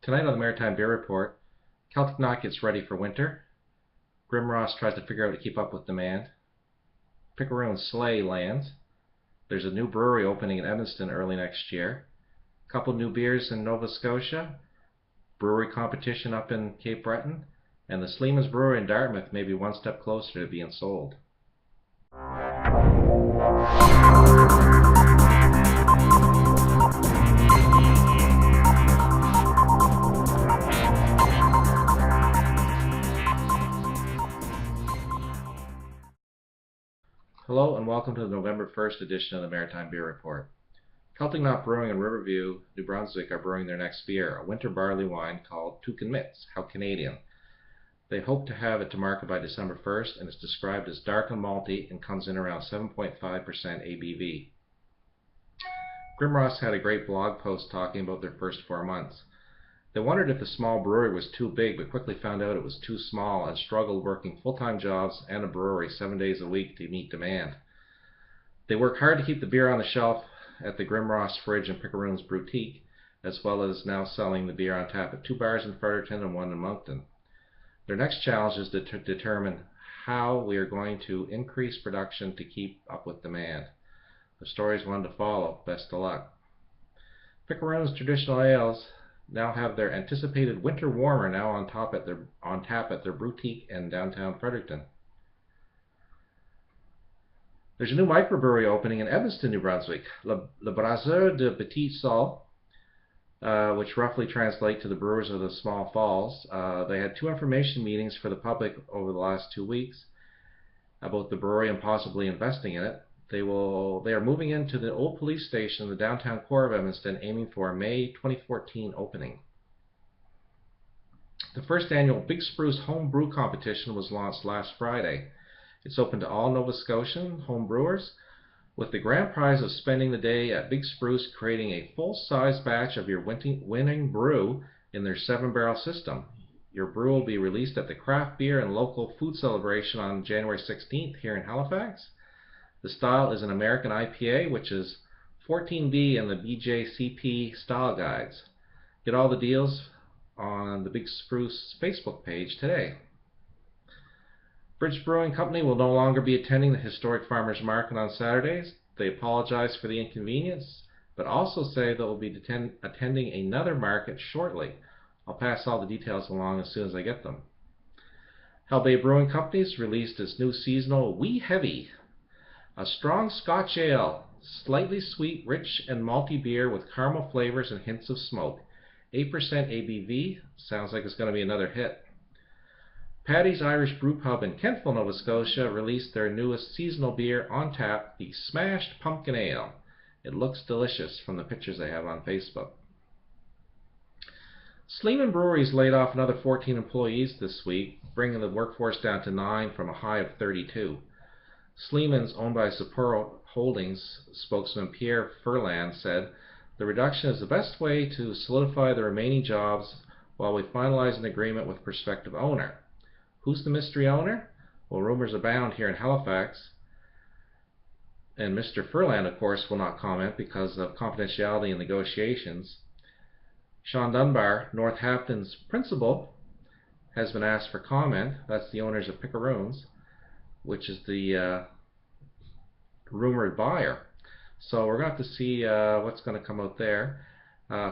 Tonight on the Maritime Beer Report, Celtic Knot gets ready for winter. Grimross tries to figure out how to keep up with demand. Picaroons sleigh lands. There's a new brewery opening in Evanston early next year. A couple new beers in Nova Scotia. Brewery competition up in Cape Breton. And the Sleeman's Brewery in Dartmouth may be one step closer to being sold. Hello and welcome to the November 1st edition of the Maritime Beer Report. Celtic Knot Brewing in Riverview, New Brunswick are brewing their next beer, a winter barley wine called Toque and Mitts. How Canadian. They hope to have it to market by December 1st, and it's described as dark and malty and comes in around 7.5% ABV. Grimross had a great blog post talking about their first 4 months. They wondered if the small brewery was too big, but quickly found out it was too small and struggled working full-time jobs and a brewery 7 days a week to meet demand. They work hard to keep the beer on the shelf at the Grimross fridge and Picaroons Brewtique, as well as now selling the beer on tap at 2 bars in Fredericton and 1 in Moncton. Their next challenge is to determine how we are going to increase production to keep up with demand. The story is one to follow. Best of luck. Picaroons Traditional Ales now have their anticipated winter warmer now on tap at their Brewtique in downtown Fredericton. There's a new microbrewery opening in Evanston, New Brunswick, Le Brasseur de petit-sault, which roughly translate to the Brewers of the Small Falls. They had 2 information meetings for the public over the last 2 weeks about the brewery and possibly investing in it. They are moving into the old police station in the downtown core of Evanston, aiming for a May 2014 opening. The first annual Big Spruce Home Brew Competition was launched last Friday. It's open to all Nova Scotian home brewers, with the grand prize of spending the day at Big Spruce creating a full-size batch of your winning brew in their 7-barrel system. Your brew will be released at the Craft Beer and Local Food Celebration on January 16th here in Halifax. The style is an American IPA, which is 14B in the BJCP style guides. Get all the deals on the Big Spruce Facebook page today. Bridge Brewing Company will no longer be attending the historic farmers market on Saturdays. They apologize for the inconvenience, but also say they will be attending another market shortly. I'll pass all the details along as soon as I get them. Hell Bay Brewing Company's released its new seasonal Wee Heavy, a strong Scotch ale, slightly sweet, rich and malty beer with caramel flavors and hints of smoke. 8% ABV, sounds like it's going to be another hit. Paddy's Irish Brew Pub in Kentville, Nova Scotia released their newest seasonal beer on tap, the Smashed Pumpkin Ale. It looks delicious from the pictures they have on Facebook. Sleeman Breweries laid off another 14 employees this week, bringing the workforce down to 9 from a high of 32. Sleeman's, owned by Sapporo Holdings spokesman Pierre Furlan, said, "The reduction is the best way to solidify the remaining jobs while we finalize an agreement with prospective owner." Who's the mystery owner? Well, rumors abound here in Halifax, and Mr. Furlan, of course, will not comment because of confidentiality in negotiations. Sean Dunbar, Northampton's principal, has been asked for comment. That's the owners of Picaroons, which is the rumored buyer. So we're going to have to see what's going to come out there.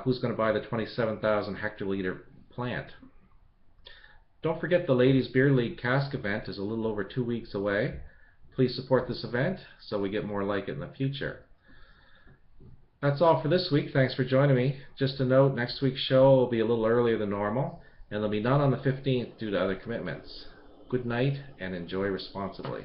Who's going to buy the 27,000 hectoliter plant? Don't forget the Ladies Beer League cask event is a little over 2 weeks away. Please support this event so we get more like it in the future. That's all for this week. Thanks for joining me. Just a note, next week's show will be a little earlier than normal, and there'll be none on the 15th due to other commitments. Good night and enjoy responsibly.